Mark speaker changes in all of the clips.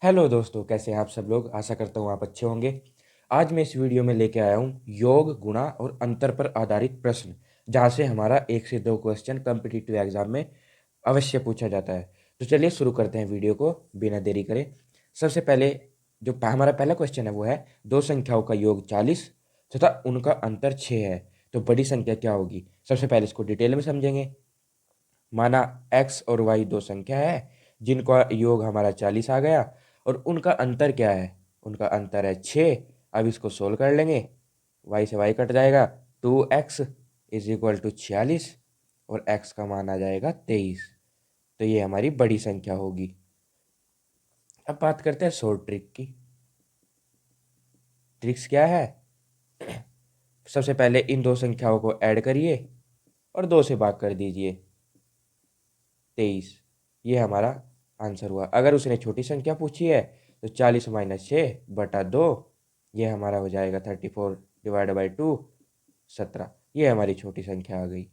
Speaker 1: Hello दोस्तों, कैसे हैं आप सब लोग। आशा करता हूँ आप अच्छे होंगे। आज मैं इस वीडियो में लेके आया हूँ योग, गुणा और अंतर पर आधारित प्रश्न, जहाँ से हमारा 1 से 2 क्वेश्चन कॉम्पिटिटिव एग्जाम में अवश्य पूछा जाता है। तो चलिए शुरू करते हैं वीडियो को बिना देरी करे। सबसे पहले जो हमारा पहला क्वेश्चन है वो है, दो संख्याओं का योग 40 तथा उनका अंतर 6 है, तो बड़ी संख्या क्या होगी। सबसे पहले इसको डिटेल में समझेंगे। माना x और y दो संख्या है जिनका योग हमारा 40 आ गया, और उनका अंतर क्या है, उनका अंतर है 6। अब इसको सोल्व कर लेंगे, y से y कट जाएगा, 2x इज इक्वल टू 46 और x का मान आ जाएगा 23। तो ये हमारी बड़ी संख्या होगी। अब बात करते हैं शॉर्ट ट्रिक की। ट्रिक्स क्या है, सबसे पहले इन दो संख्याओं को ऐड करिए और 2 से भाग कर दीजिए, 23। ये हमारा आंसर हुआ। अगर उसने छोटी संख्या पूछी है तो 40 माइनस 6/2, ये हमारा हो जाएगा 34 डिवाइड बाई 2, 17। ये हमारी छोटी संख्या आ गई।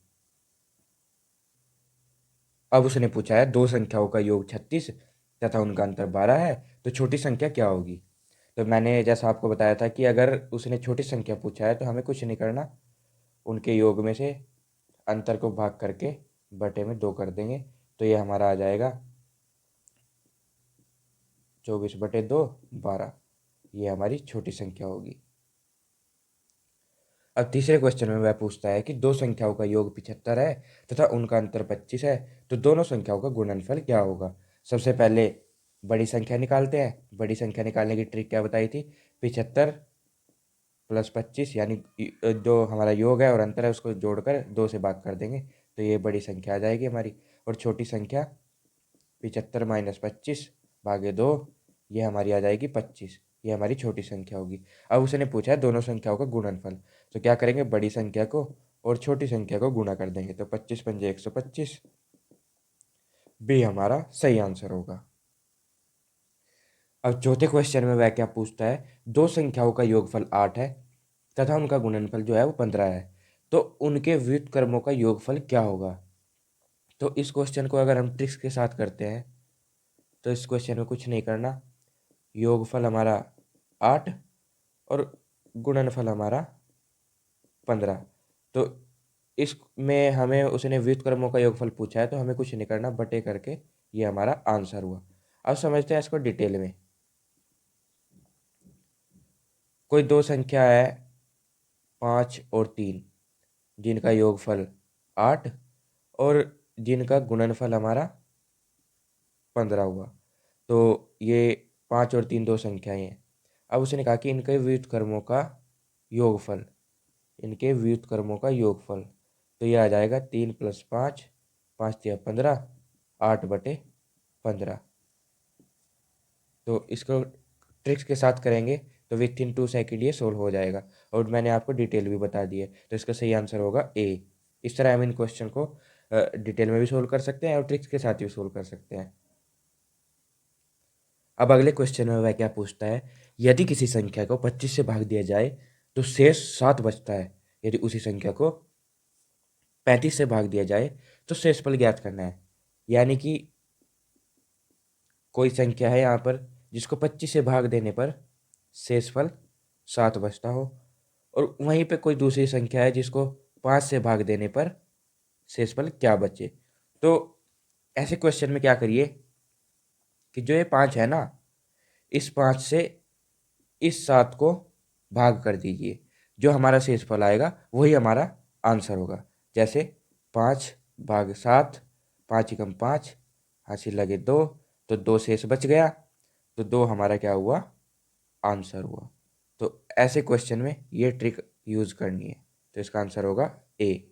Speaker 1: अब उसने पूछा है दो संख्याओं का योग 36 तथा उनका अंतर 12 है, तो छोटी संख्या क्या होगी। तो मैंने जैसा आपको बताया था कि अगर उसने छोटी संख्या पूछा है तो हमें कुछ नहीं करना, उनके योग में से अंतर को भाग करके बटे में 2 कर देंगे, तो ये हमारा आ जाएगा 24/2, 12। ये हमारी छोटी संख्या होगी। अब तीसरे क्वेश्चन में वह पूछता है कि दो संख्याओं का योग 75 है तथा उनका अंतर 25 है, तो दोनों संख्याओं का गुणनफल क्या होगा। सबसे पहले बड़ी संख्या निकालते हैं। बड़ी संख्या निकालने की ट्रिक क्या बताई थी, 75 प्लस 25 यानी जो हमारा योग है और अंतर है उसको जोड़कर 2 से भाग कर देंगे, तो ये बड़ी संख्या आ जाएगी हमारी। और छोटी संख्या 75 माइनस 25 भागे 2, ये हमारी आ जाएगी 25। ये हमारी छोटी संख्या होगी। अब उसने पूछा है दोनों संख्याओं का गुणनफल, तो क्या करेंगे, बड़ी संख्या को और छोटी संख्या को गुणा कर देंगे, तो 25 पंजे 125, बी हमारा सही आंसर होगा। अब चौथे क्वेश्चन में वह क्या पूछता है, दो संख्याओं का योगफल 8 है तथा उनका गुणनफल जो है वो 15 है, तो उनके व्युत्क्रमों का योगफल क्या होगा। तो इस क्वेश्चन को अगर हम ट्रिक्स के साथ करते हैं तो इस क्वेश्चन में कुछ नहीं करना, योगफल हमारा 8 और गुणनफल हमारा 15। तो इसमें हमें उसने व्युत्क्रमों का योगफल पूछा है तो हमें कुछ नहीं करना, बटे करके ये हमारा आंसर हुआ। अब समझते हैं इसको डिटेल में। कोई दो संख्या है 5 और 3 जिनका योगफल 8 और जिनका गुणनफल हमारा 15 हुआ। तो ये 5 और 3 दो संख्याएं हैं। अब उसने कहा कि इनके व्युत्क्रमों का योगफल, इनके व्युत्क्रमों का योगफल, तो ये आ जाएगा 3 प्लस 5, 5 तिया 15, 8/15। तो इसको ट्रिक्स के साथ करेंगे तो विथ इन 2 सेकेंड ये सोल्व हो जाएगा, और मैंने आपको डिटेल भी बता दी है, तो इसका सही आंसर होगा ए। इस तरह हम इन क्वेश्चन को डिटेल में भी सोल्व कर सकते हैं और ट्रिक्स के साथ भी सोल्व कर सकते हैं। अब अगले क्वेश्चन में वह क्या पूछता है, यदि किसी संख्या को 25 से भाग दिया जाए तो शेष 7 बचता है। यदि उसी संख्या को 35 से भाग दिया जाए तो शेषफल ज्ञात करना है। यानी कि कोई संख्या है यहाँ पर जिसको 25 से भाग देने पर शेषफल 7 बचता हो, और वहीं पे कोई दूसरी संख्या है जिसको 5 से भाग देने पर शेषफल क्या बचे। तो ऐसे क्वेश्चन में क्या करिए कि जो ये 5 है ना, इस 5 से इस 7 को भाग कर दीजिए, जो हमारा शेषफल आएगा वही हमारा आंसर होगा। जैसे 5/7, 5 एकम 5, हासिल लगे 2, तो 2 शेष बच गया, तो 2 हमारा क्या हुआ, आंसर हुआ। तो ऐसे क्वेश्चन में ये ट्रिक यूज करनी है, तो इसका आंसर होगा ए।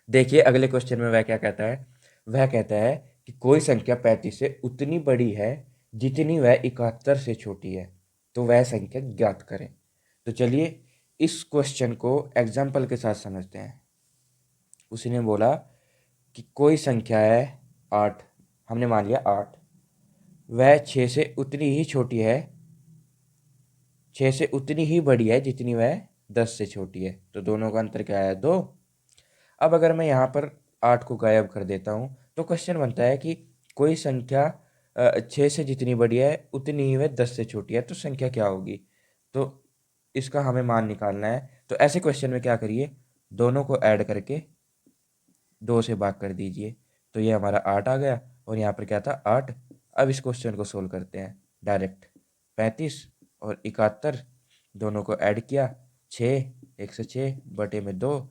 Speaker 1: देखिए अगले क्वेश्चन में वह क्या कहता है, वह कहता है कि कोई संख्या 35 से उतनी बड़ी है जितनी वह 71 से छोटी है, तो वह संख्या ज्ञात करें। तो चलिए इस क्वेश्चन को एग्जाम्पल के साथ समझते हैं। उसने बोला कि कोई संख्या है 8, हमने मान लिया 8, वह 6 से उतनी ही छोटी है, 6 से उतनी ही बड़ी है जितनी वह 10 से छोटी है, तो दोनों का अंतर क्या है, 2। अब अगर मैं यहाँ पर 8 को गायब कर देता हूँ तो क्वेश्चन बनता है कि कोई संख्या 6 से जितनी बड़ी है उतनी ही वह 10 से छोटी है, तो संख्या क्या होगी? तो इसका हमें मान निकालना है। तो ऐसे क्वेश्चन में क्या करिए, दोनों को ऐड करके 2 से भाग कर दीजिए। तो ये हमारा 8 आ गया और यहाँ पर क्या था 8। अब इस क्वेश्चन को सोल्व करते हैं डायरेक्ट। 35 और 71 दोनों को ऐड किया, 6 106 बटे में 2,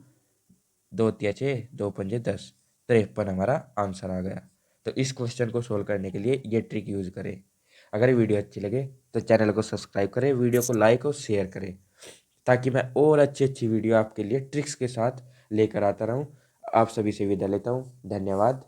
Speaker 1: 2 तिया 6, 2 पंजे 10, 53 हमारा आंसर आ गया। तो इस क्वेश्चन को सोल्व करने के लिए ये ट्रिक यूज़ करें। अगर वीडियो अच्छी लगे तो चैनल को सब्सक्राइब करें, वीडियो को लाइक और शेयर करें, ताकि मैं और अच्छी अच्छी वीडियो आपके लिए ट्रिक्स के साथ लेकर आता रहूं। आप सभी से विदा लेता हूं। धन्यवाद।